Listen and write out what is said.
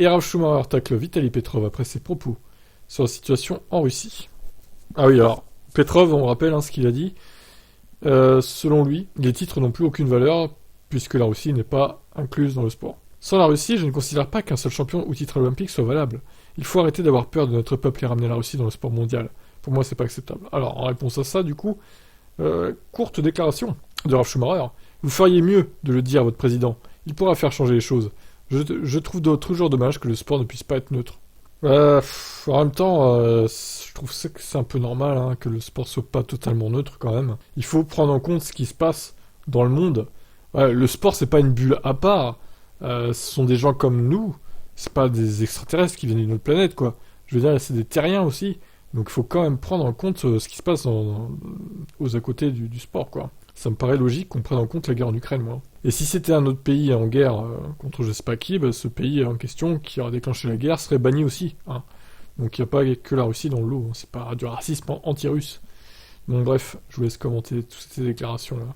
Et Ralf Schumacher tacle Vitaly Petrov après ses propos sur la situation en Russie. Ah oui, alors, Petrov, on rappelle ce qu'il a dit. Selon lui, les titres n'ont plus aucune valeur puisque la Russie n'est pas incluse dans le sport. Sans la Russie, je ne considère pas qu'un seul champion ou titre olympique soit valable. Il faut arrêter d'avoir peur de notre peuple et ramener la Russie dans le sport mondial. Pour moi, c'est pas acceptable. Alors, en réponse à ça, du coup, courte déclaration de Ralf Schumacher. Vous feriez mieux de le dire à votre président. Il pourra faire changer les choses. Je trouve toujours dommage que le sport ne puisse pas être neutre. En même temps, je trouve que c'est un peu normal que le sport soit pas totalement neutre quand même. Il faut prendre en compte ce qui se passe dans le monde. Ouais, le sport, c'est pas une bulle à part. Ce sont des gens comme nous. C'est pas des extraterrestres qui viennent d'une autre planète, quoi. Je veux dire, c'est des terriens aussi. Donc il faut quand même prendre en compte ce qui se passe aux à côté du sport, quoi. Ça me paraît logique qu'on prenne en compte la guerre en Ukraine, moi. Et si c'était un autre pays en guerre contre je sais pas qui, ce pays en question qui aurait déclenché la guerre serait banni aussi. Donc il n'y a pas que la Russie dans le lot. C'est pas du racisme anti-russe. Donc bref, je vous laisse commenter toutes ces déclarations-là.